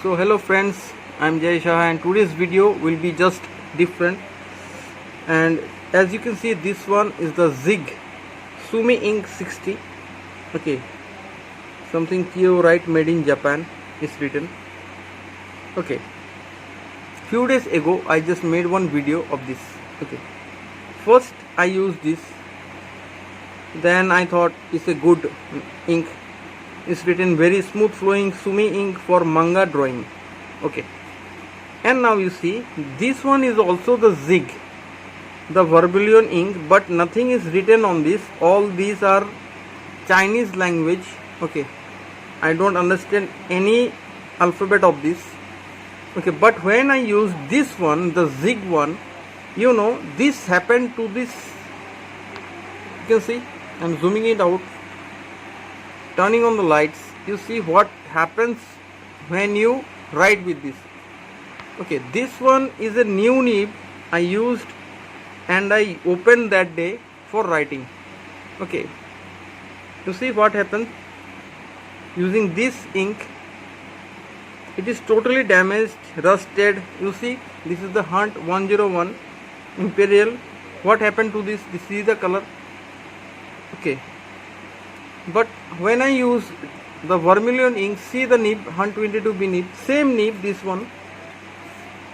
So hello friends, I'm Jay Shah and today's video will be just different. And as you can see, this one is the Zig Sumi Ink 60. Okay, something Kyo right made in Japan is written. Okay, few days ago I just made one video of this. Okay, first I used this, then I thought it's a good ink. It's written very smooth flowing sumi ink for manga drawing. Okay, and now you see this one is also the Zig, the vermilion ink, but nothing is written on this. All these are Chinese language. Okay, I don't understand any alphabet of this. Okay, but when I use this one, the Zig one, you know, this happened to this. You can see I'm zooming it out, turning on the lights. You see what happens when you write with this. Okay, this one is a new nib I used and I opened that day for writing. Okay, you see what happens using this ink. It is totally damaged, rusted. You see, this is the Hunt 101 Imperial. What happened to this? This is the color. Okay, but when I use the vermilion ink, see the nib, Hunt 22B nib, same nib, this one,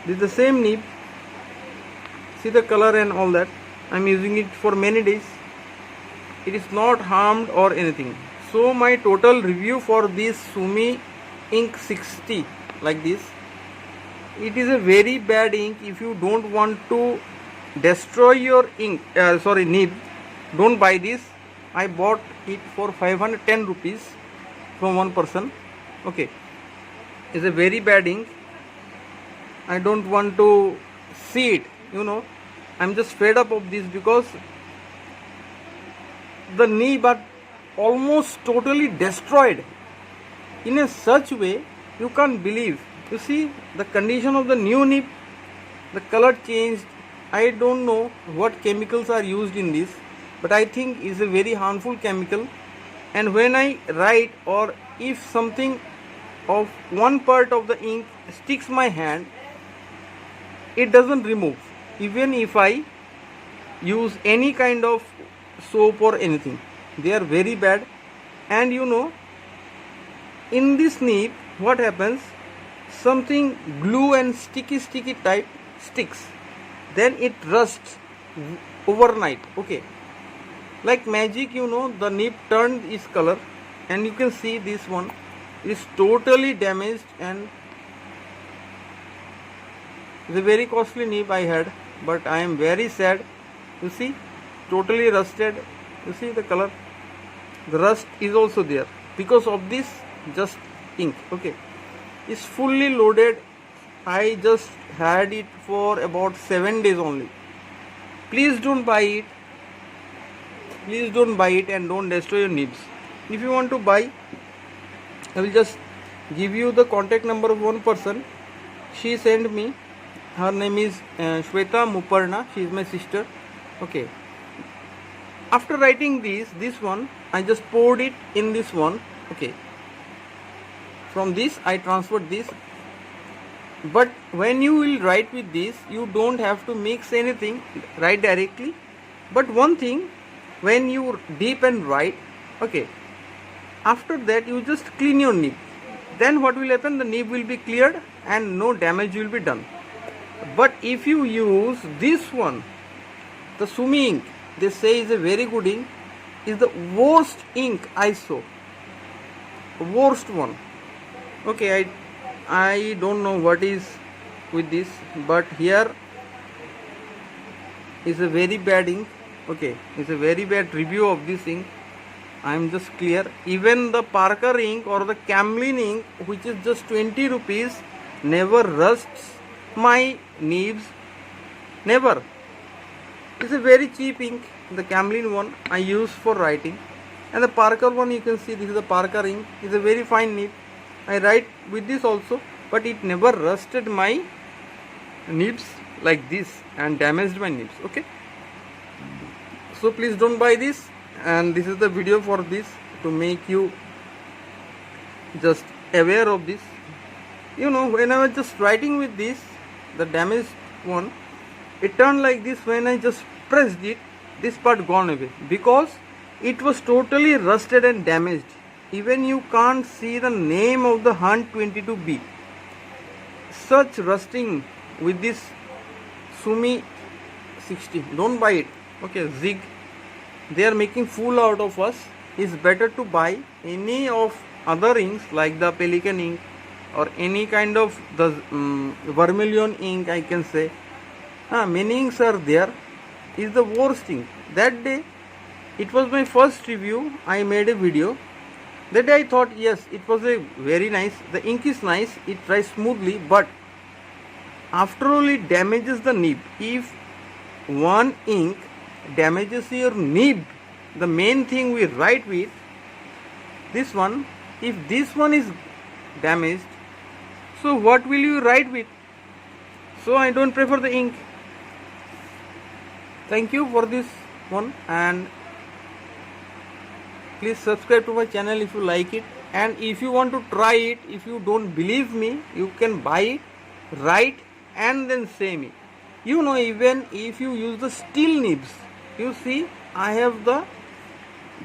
this is the same nib, see the color and all that. I'm using it for many days. It is not harmed or anything. So my total review for this Sumi ink 60 like this, it is a very bad ink. If you don't want to destroy your ink, nib, don't buy this. I bought it for 510 rupees from one person. Okay, it's a very bad ink. I don't want to see it, you know. I'm just fed up of this because the nib are almost totally destroyed in a such way you can't believe. You see the condition of the new nib, the color changed. I don't know what chemicals are used in this, but I think it's a very harmful chemical. And when I write, or if something of one part of the ink sticks my hand, it doesn't remove, even if I use any kind of soap or anything. They are very bad. And you know, in this nib what happens, something glue and sticky type sticks, then it rusts overnight. Okay, like magic, you know, the nib turned its color, and you can see this one is totally damaged, and it's a very costly nib I had, but I am very sad. You see, totally rusted. You see the color, the rust is also there because of this just ink. Okay, it's fully loaded. I just had it for about 7 days only. Please don't buy it. Please don't buy it and don't destroy your nibs. If you want to buy, I will just give you the contact number of one person. She sent me. Her name is Shweta Muparna. She is my sister. Okay. After writing this one, I just poured it in this one. Okay. From this, I transferred this. But when you will write with this, you don't have to mix anything. Write directly. But one thing, when you dip and write, okay, after that you just clean your nib. Then what will happen? The nib will be cleared and no damage will be done. But if you use this one, the Sumi ink, they say is a very good ink, is the worst ink I saw. Worst one. Okay, I don't know what is with this, but here is a very bad ink. Okay, it's a very bad review of this ink. I am just clear. Even the Parker ink or the Camlin ink, which is just 20 rupees, never rusts my nibs. Never. It's a very cheap ink. The Camlin one I use for writing, and the Parker one, you can see this is the Parker ink. It's a very fine nib. I write with this also, but it never rusted my nibs like this and damaged my nibs. Okay, so please don't buy this, and this is the video for this, to make you just aware of this. You know, when I was just writing with this, the damaged one, it turned like this. When I just pressed it, this part gone away because it was totally rusted and damaged. Even you can't see the name of the Hunt 22B. Such rusting with this Sumi 60. Don't buy it. Okay, Zig, they are making fool out of us. It's better to buy any of other inks like the Pelican ink or any kind of the vermilion ink, I can say. Many inks are there. Is the worst ink. That day, it was my first review. I made a video. That day I thought, yes, it was a very nice. The ink is nice. It dries smoothly, but after all, it damages the nib. If one ink damages your nib, the main thing we write with, this one, if this one is damaged, so what will you write with? So I don't prefer the ink. Thank you for this one, and please subscribe to my channel if you like it. And if you want to try it, if you don't believe me, you can buy it, write, and then say me. You know, even if you use the steel nibs, you see I have the,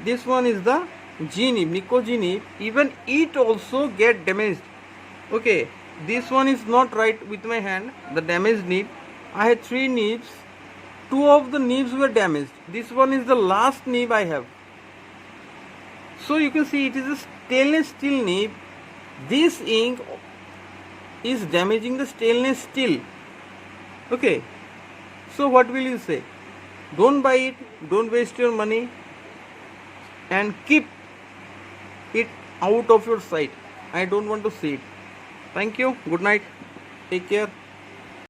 this one is the G nib, Nico G nib, even it also get damaged. Okay, this one is not right with my hand, the damaged nib. I had 3 nibs, 2 of the nibs were damaged. This one is the last nib I have. So you can see it is a stainless steel nib. This ink is damaging the stainless steel. Okay, so what will you say? Don't buy it, don't waste your money, and keep it out of your sight. I don't want to see it. Thank you. Good night. Take care.